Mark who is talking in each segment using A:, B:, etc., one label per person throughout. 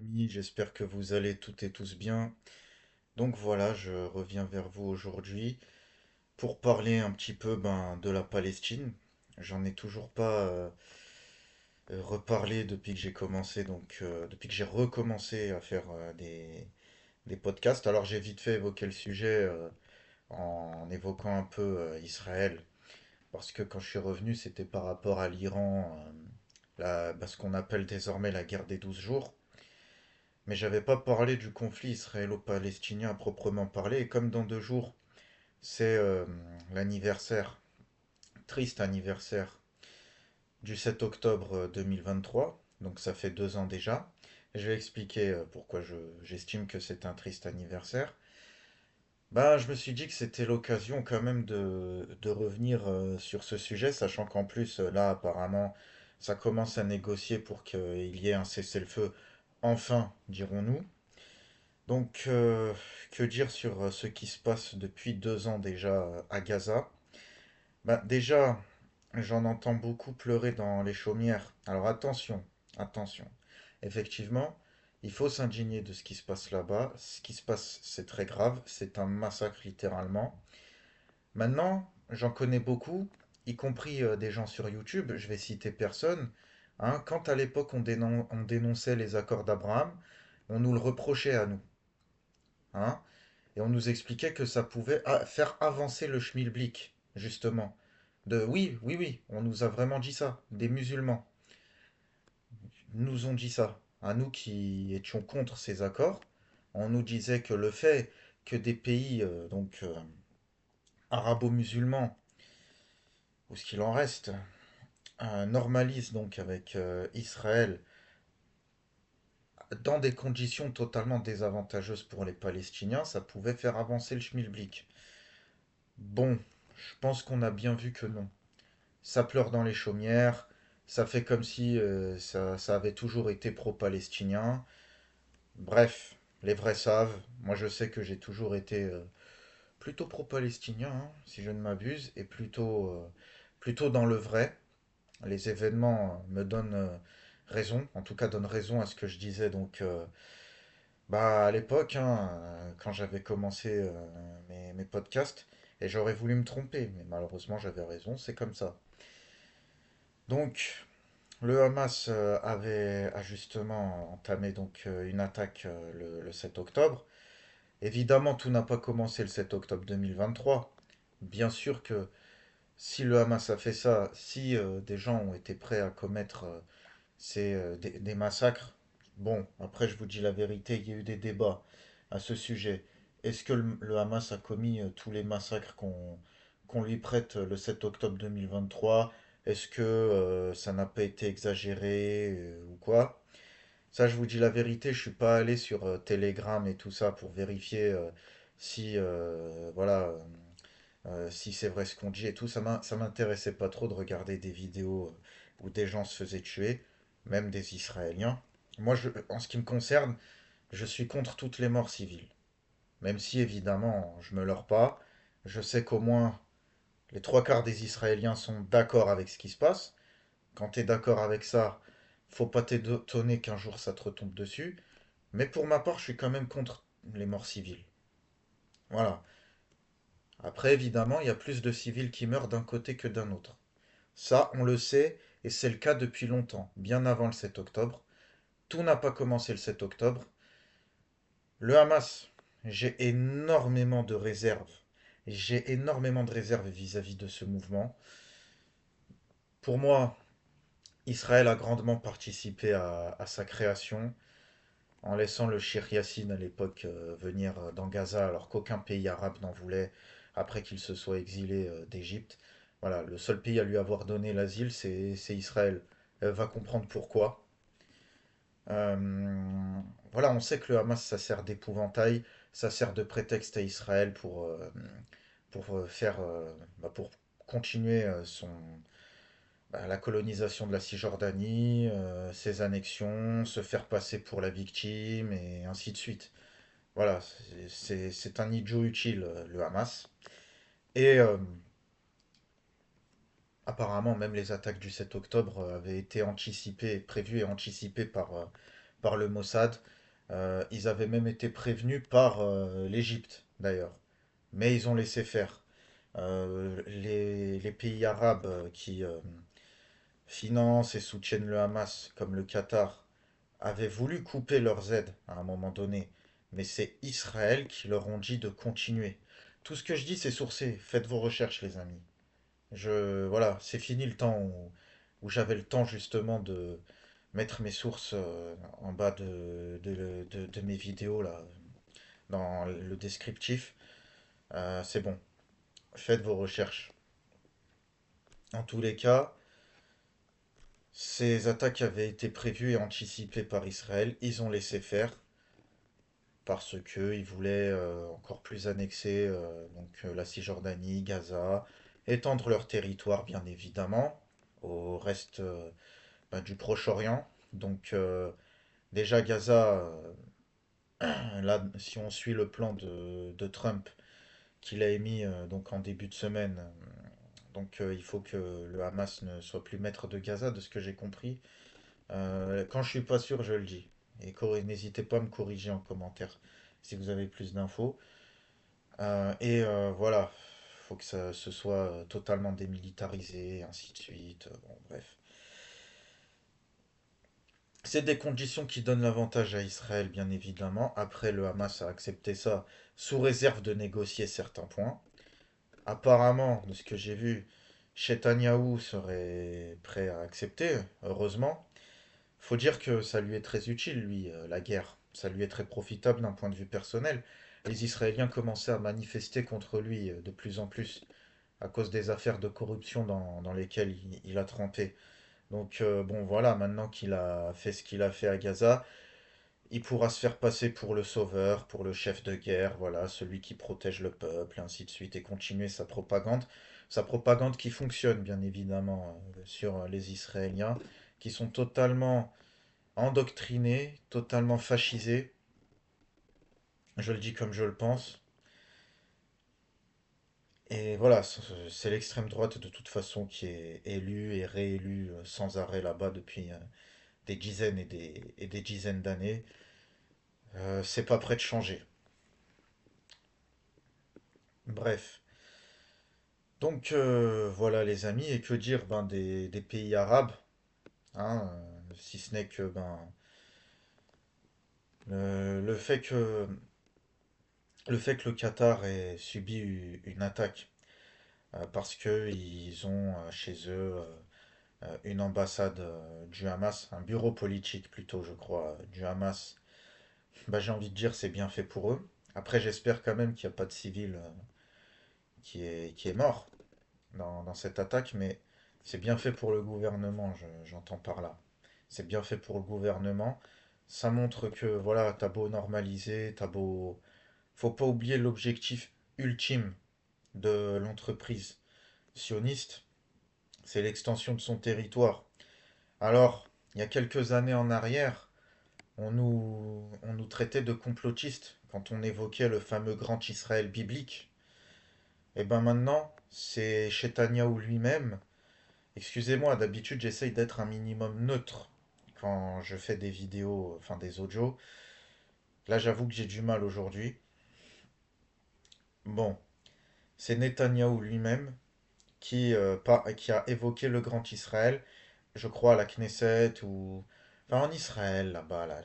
A: Amis, j'espère que vous allez toutes et tous bien. Donc voilà, je reviens vers vous aujourd'hui pour parler un petit peu de la Palestine. J'en ai toujours pas reparlé depuis que j'ai commencé, depuis que j'ai recommencé à faire des podcasts. Alors j'ai vite fait évoquer le sujet en évoquant un peu Israël, parce que quand je suis revenu, c'était par rapport à l'Iran, ce qu'on appelle désormais la guerre des 12 jours. Mais j'avais pas parlé du conflit israélo-palestinien à proprement parler. Et comme dans 2 jours, c'est l'anniversaire, triste anniversaire du 7 octobre 2023, donc ça fait 2 ans déjà. Je vais expliquer pourquoi j'estime que c'est un triste anniversaire. Je me suis dit que c'était l'occasion quand même de revenir sur ce sujet, sachant qu'en plus, là, apparemment, ça commence à négocier pour qu'il y ait un cessez-le-feu, enfin, dirons-nous. Donc, que dire sur ce qui se passe depuis 2 ans déjà à Gaza? Déjà, j'en entends beaucoup pleurer dans les chaumières. Alors attention, attention. Effectivement, il faut s'indigner de ce qui se passe là-bas. Ce qui se passe, c'est très grave. C'est un massacre littéralement. Maintenant, j'en connais beaucoup, y compris des gens sur YouTube. Je vais citer personne. Hein, quand à l'époque on dénonçait les accords d'Abraham, on nous le reprochait à nous. Hein. Et on nous expliquait que ça pouvait faire avancer le schmilblick, justement. Oui, oui, oui, on nous a vraiment dit ça. Des musulmans nous ont dit ça. À nous qui étions contre ces accords, on nous disait que le fait que des pays arabo-musulmans, ou ce qu'il en reste, normalisent donc avec Israël dans des conditions totalement désavantageuses pour les Palestiniens, ça pouvait faire avancer le schmilblick. Bon, je pense qu'on a bien vu que non. Ça pleure dans les chaumières, ça fait comme si ça avait toujours été pro-palestinien. Bref, les vrais savent. Moi, je sais que j'ai toujours été plutôt pro-palestinien, hein, si je ne m'abuse, et plutôt dans le vrai. Les événements me donnent raison, en tout cas donnent raison à ce que je disais à l'époque, hein, quand j'avais commencé mes podcasts, et j'aurais voulu me tromper, mais malheureusement j'avais raison, c'est comme ça. Donc, le Hamas a justement entamé une attaque le 7 octobre. Évidemment, tout n'a pas commencé le 7 octobre 2023. Bien sûr que si le Hamas a fait ça, si des gens ont été prêts à commettre des massacres, bon, après je vous dis la vérité, il y a eu des débats à ce sujet. Est-ce que le Hamas a commis tous les massacres qu'on lui prête le 7 octobre 2023? Est-ce que ça n'a pas été exagéré ou quoi? Ça, je vous dis la vérité, je suis pas allé sur Telegram et tout ça pour vérifier si si c'est vrai ce qu'on dit et tout. Ça m'intéressait pas trop de regarder des vidéos où des gens se faisaient tuer, même des Israéliens. Moi, en ce qui me concerne, je suis contre toutes les morts civiles. Même si évidemment, je me leurre pas, je sais qu'au moins les 3 quarts des Israéliens sont d'accord avec ce qui se passe. Quand tu es d'accord avec ça, faut pas t'étonner qu'un jour ça te retombe dessus. Mais pour ma part, je suis quand même contre les morts civiles. Voilà. Après, évidemment, il y a plus de civils qui meurent d'un côté que d'un autre. Ça, on le sait, et c'est le cas depuis longtemps, bien avant le 7 octobre. Tout n'a pas commencé le 7 octobre. Le Hamas, j'ai énormément de réserves. J'ai énormément de réserves vis-à-vis de ce mouvement. Pour moi, Israël a grandement participé à sa création en laissant le Shir Yassin à l'époque venir dans Gaza alors qu'aucun pays arabe n'en voulait après qu'il se soit exilé d'Égypte. Voilà, le seul pays à lui avoir donné l'asile, c'est Israël. Elle va comprendre pourquoi. Voilà, on sait que le Hamas, ça sert d'épouvantail, ça sert de prétexte à Israël pour continuer la colonisation de la Cisjordanie, ses annexions, se faire passer pour la victime et ainsi de suite. Voilà, c'est un idiot utile, le Hamas. Et apparemment, même les attaques du 7 octobre avaient été anticipées, prévues et anticipées par par le Mossad. Ils avaient même été prévenus par l'Égypte, d'ailleurs. Mais ils ont laissé faire. Les pays arabes qui financent et soutiennent le Hamas, comme le Qatar, avaient voulu couper leurs aides à un moment donné. Mais c'est Israël qui leur ont dit de continuer. Tout ce que je dis, c'est sourcé. Faites vos recherches, les amis. Voilà, c'est fini le temps où j'avais le temps justement de mettre mes sources en bas de mes vidéos là, dans le descriptif. C'est bon, faites vos recherches. En tous les cas, ces attaques avaient été prévues et anticipées par Israël. Ils ont laissé faire parce qu'ils voulaient encore plus annexer la Cisjordanie, Gaza, étendre leur territoire bien évidemment au reste du Proche-Orient. Donc déjà Gaza, là si on suit le plan de Trump qu'il a émis donc en début de semaine, il faut que le Hamas ne soit plus maître de Gaza, de ce que j'ai compris. Quand je suis pas sûr, je le dis. Et n'hésitez pas à me corriger en commentaire si vous avez plus d'infos. Voilà, faut que ça se soit totalement démilitarisé, ainsi de suite. Bon, bref. C'est des conditions qui donnent l'avantage à Israël, bien évidemment. Après, le Hamas a accepté ça sous réserve de négocier certains points. Apparemment, de ce que j'ai vu, Netanyahou serait prêt à accepter, heureusement. Faut dire que ça lui est très utile, lui, la guerre. Ça lui est très profitable d'un point de vue personnel. Les Israéliens commençaient à manifester contre lui de plus en plus à cause des affaires de corruption dans lesquelles il a trempé. Donc bon voilà, maintenant qu'il a fait ce qu'il a fait à Gaza, il pourra se faire passer pour le sauveur, pour le chef de guerre, voilà, celui qui protège le peuple, ainsi de suite, et continuer sa propagande. Sa propagande qui fonctionne, bien évidemment, sur les Israéliens, qui sont totalement endoctrinés, totalement fascisés. Je le dis comme je le pense. Et voilà, c'est l'extrême droite de toute façon qui est élue et réélue sans arrêt là-bas depuis des dizaines et des dizaines d'années. C'est pas prêt de changer. Bref. Donc voilà les amis, et que dire des pays arabes, hein, si ce n'est que le fait que le Qatar ait subi une attaque parce qu'ils ont chez eux une ambassade du Hamas, un bureau politique plutôt je crois du Hamas, j'ai envie de dire c'est bien fait pour eux. Après j'espère quand même qu'il n'y a pas de civil qui est mort dans cette attaque, mais c'est bien fait pour le gouvernement, j'entends par là. C'est bien fait pour le gouvernement. Ça montre que, voilà, t'as beau normaliser, t'as beau... Faut pas oublier l'objectif ultime de l'entreprise sioniste, c'est l'extension de son territoire. Alors, il y a quelques années en arrière, on nous traitait de complotistes quand on évoquait le fameux grand Israël biblique. Et ben maintenant, c'est Netanyahou lui-même. Excusez-moi, d'habitude j'essaye d'être un minimum neutre quand je fais des vidéos, enfin des audios. Là j'avoue que j'ai du mal aujourd'hui. Bon, c'est Netanyahou lui-même qui a évoqué le grand Israël, je crois à la Knesset ou... Enfin en Israël, là-bas, là,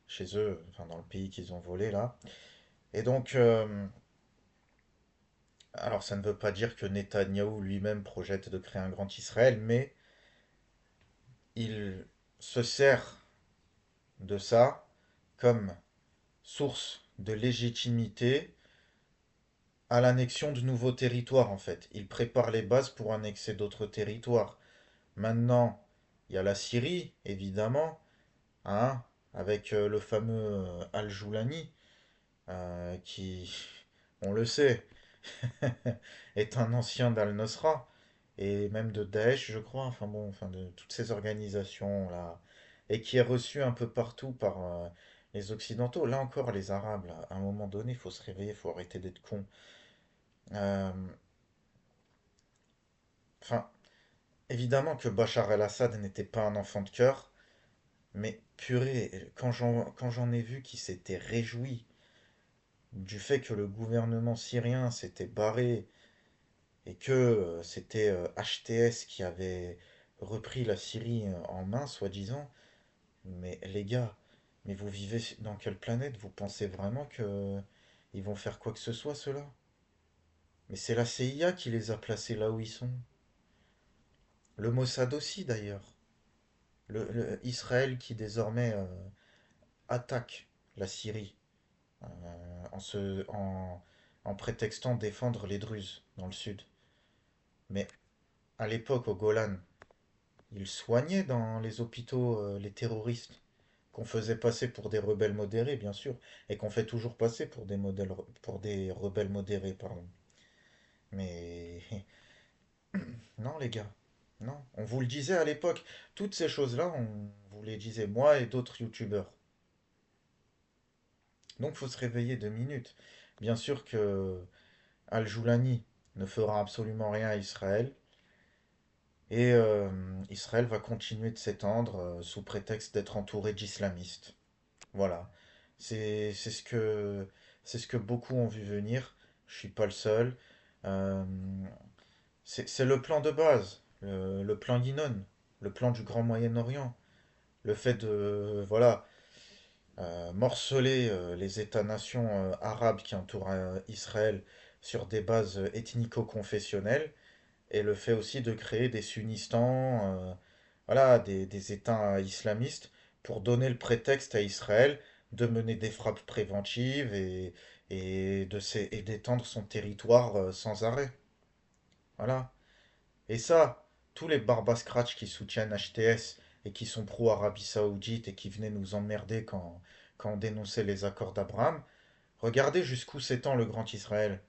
A: chez eux, enfin dans le pays qu'ils ont volé là. Et donc, alors ça ne veut pas dire que Netanyahou lui-même projette de créer un grand Israël, mais il se sert de ça comme source de légitimité à l'annexion de nouveaux territoires en fait. Il prépare les bases pour annexer d'autres territoires. Maintenant, il y a la Syrie, évidemment, hein, avec le fameux Al-Joulani, qui, on le sait, est un ancien d'Al-Nosra, et même de Daesh, je crois, enfin bon, enfin de toutes ces organisations-là, et qui est reçu un peu partout par les Occidentaux. Là encore, les Arabes, là, à un moment donné, il faut se réveiller, il faut arrêter d'être con. Euh, Enfin, évidemment que Bachar el-Assad n'était pas un enfant de cœur, Mais purée, quand j'en ai vu qui s'étaient réjouis du fait que le gouvernement syrien s'était barré et que c'était HTS qui avait repris la Syrie en main, soi-disant, mais les gars, mais vous vivez dans quelle planète? Vous pensez vraiment que ils vont faire quoi que ce soit, ceux-là? Mais c'est la CIA qui les a placés là où ils sont. Le Mossad aussi, d'ailleurs. Israël qui désormais attaque la Syrie en prétextant défendre les Druzes dans le sud. Mais à l'époque, au Golan, ils soignaient dans les hôpitaux les terroristes qu'on faisait passer pour des rebelles modérés, bien sûr, et qu'on fait toujours passer pour des rebelles modérés, pardon. Mais non, les gars, non. On vous le disait à l'époque, toutes ces choses-là, on vous les disait, moi et d'autres youtubeurs. Donc, faut se réveiller 2 minutes. Bien sûr que Al-Joulani ne fera absolument rien à Israël, et Israël va continuer de s'étendre sous prétexte d'être entouré d'islamistes. Voilà. C'est ce que beaucoup ont vu venir. Je suis pas le seul. Euh, c'est le plan de base, le plan Guinon, le plan du Grand Moyen-Orient. Le fait de, voilà, morceler les États-nations arabes qui entourent Israël sur des bases ethnico-confessionnelles, et le fait aussi de créer des Sunnistans, voilà, des États islamistes, pour donner le prétexte à Israël de mener des frappes préventives et d'étendre son territoire sans arrêt. Voilà. Et ça, tous les barbascratch qui soutiennent HTS et qui sont pro-Arabie Saoudite et qui venaient nous emmerder quand on dénonçait les accords d'Abraham, regardez jusqu'où s'étend le Grand Israël.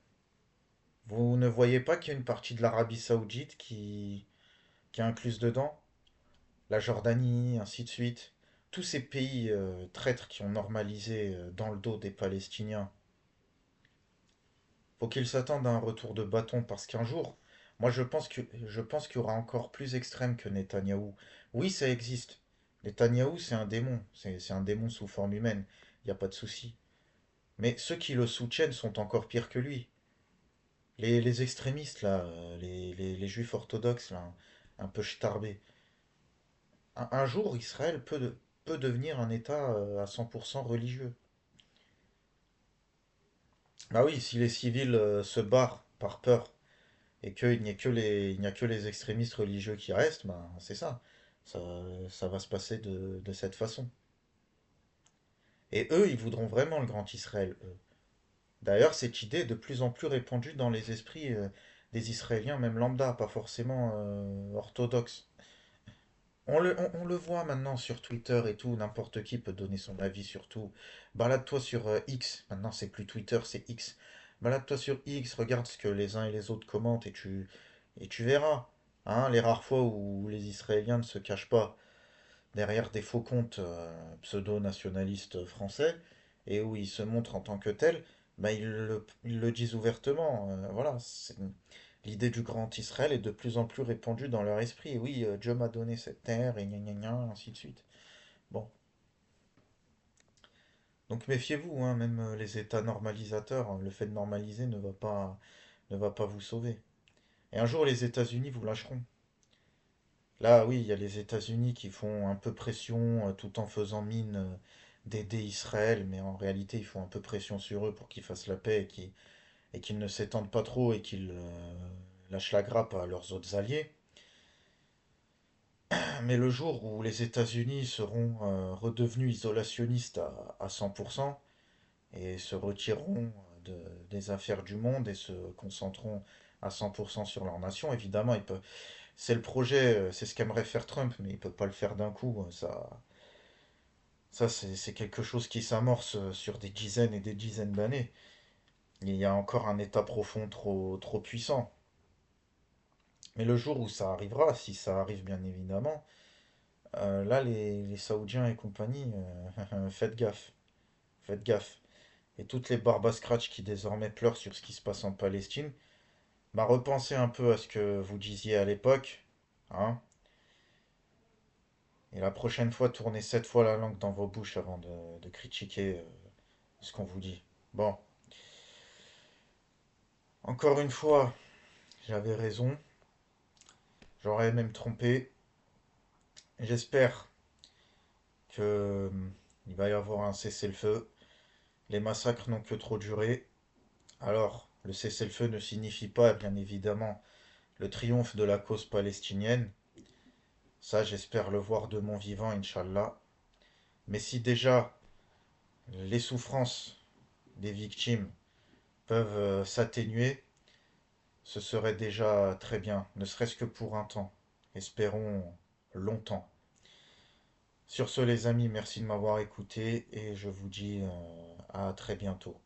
A: Vous ne voyez pas qu'il y a une partie de l'Arabie Saoudite qui est incluse dedans? La Jordanie, ainsi de suite. Tous ces pays traîtres qui ont normalisé dans le dos des Palestiniens. Faut qu'ils s'attendent à un retour de bâton parce qu'un jour, moi je pense qu'il y aura encore plus extrême que Netanyahou. Oui, ça existe. Netanyahou, c'est un démon. C'est un démon sous forme humaine. Il n'y a pas de souci. Mais ceux qui le soutiennent sont encore pires que lui. Les extrémistes, là, les juifs orthodoxes, là, un peu starbés. Un jour, Israël peut devenir un État à 100% religieux. Bah oui, si les civils se barrent par peur et il n'y a que les extrémistes religieux qui restent, ben c'est ça. Ça, ça va se passer de cette façon. Et eux, ils voudront vraiment le grand Israël, eux. D'ailleurs, cette idée est de plus en plus répandue dans les esprits des Israéliens, même lambda, pas forcément orthodoxes. On le voit maintenant sur Twitter et tout, n'importe qui peut donner son avis sur tout. Balade-toi sur X, maintenant c'est plus Twitter, c'est X. Balade-toi sur X, regarde ce que les uns et les autres commentent et tu verras. Hein, les rares fois où les Israéliens ne se cachent pas derrière des faux comptes pseudo-nationalistes français et où ils se montrent en tant que tels, bah, ils le disent ouvertement. Voilà, l'idée du grand Israël est de plus en plus répandue dans leur esprit. Et oui, Dieu m'a donné cette terre et gna gna gna, ainsi de suite. Bon, donc méfiez-vous, hein, même les États normalisateurs, hein, le fait de normaliser ne va pas vous sauver. Et un jour, les États-Unis vous lâcheront. Là, oui, il y a les États-Unis qui font un peu pression tout en faisant mine d'aider Israël, mais en réalité, ils font un peu pression sur eux pour qu'ils fassent la paix et qu'ils ne s'étendent pas trop et qu'ils lâchent la grappe à leurs autres alliés. Mais le jour où les États-Unis seront redevenus isolationnistes à 100% et se retireront des affaires du monde et se concentreront à 100% sur leur nation, évidemment, c'est le projet, c'est ce qu'aimerait faire Trump, mais il ne peut pas le faire d'un coup. Ça c'est quelque chose qui s'amorce sur des dizaines et des dizaines d'années. Il y a encore un État profond trop, trop puissant. Mais le jour où ça arrivera, si ça arrive bien évidemment, là les Saoudiens et compagnie, faites gaffe, faites gaffe. Et toutes les barbas scratch qui désormais pleurent sur ce qui se passe en Palestine, bah repensez un peu à ce que vous disiez à l'époque, hein. Et la prochaine fois, tournez 7 fois la langue dans vos bouches avant de critiquer ce qu'on vous dit. Bon, encore une fois, j'avais raison. J'aurais même trompé. J'espère que il va y avoir un cessez-le-feu. Les massacres n'ont que trop duré. Alors, le cessez-le-feu ne signifie pas, bien évidemment, le triomphe de la cause palestinienne. Ça, j'espère le voir de mon vivant, Inch'Allah. Mais si déjà les souffrances des victimes peuvent s'atténuer, ce serait déjà très bien, ne serait-ce que pour un temps. Espérons longtemps. Sur ce, les amis, merci de m'avoir écouté et je vous dis à très bientôt.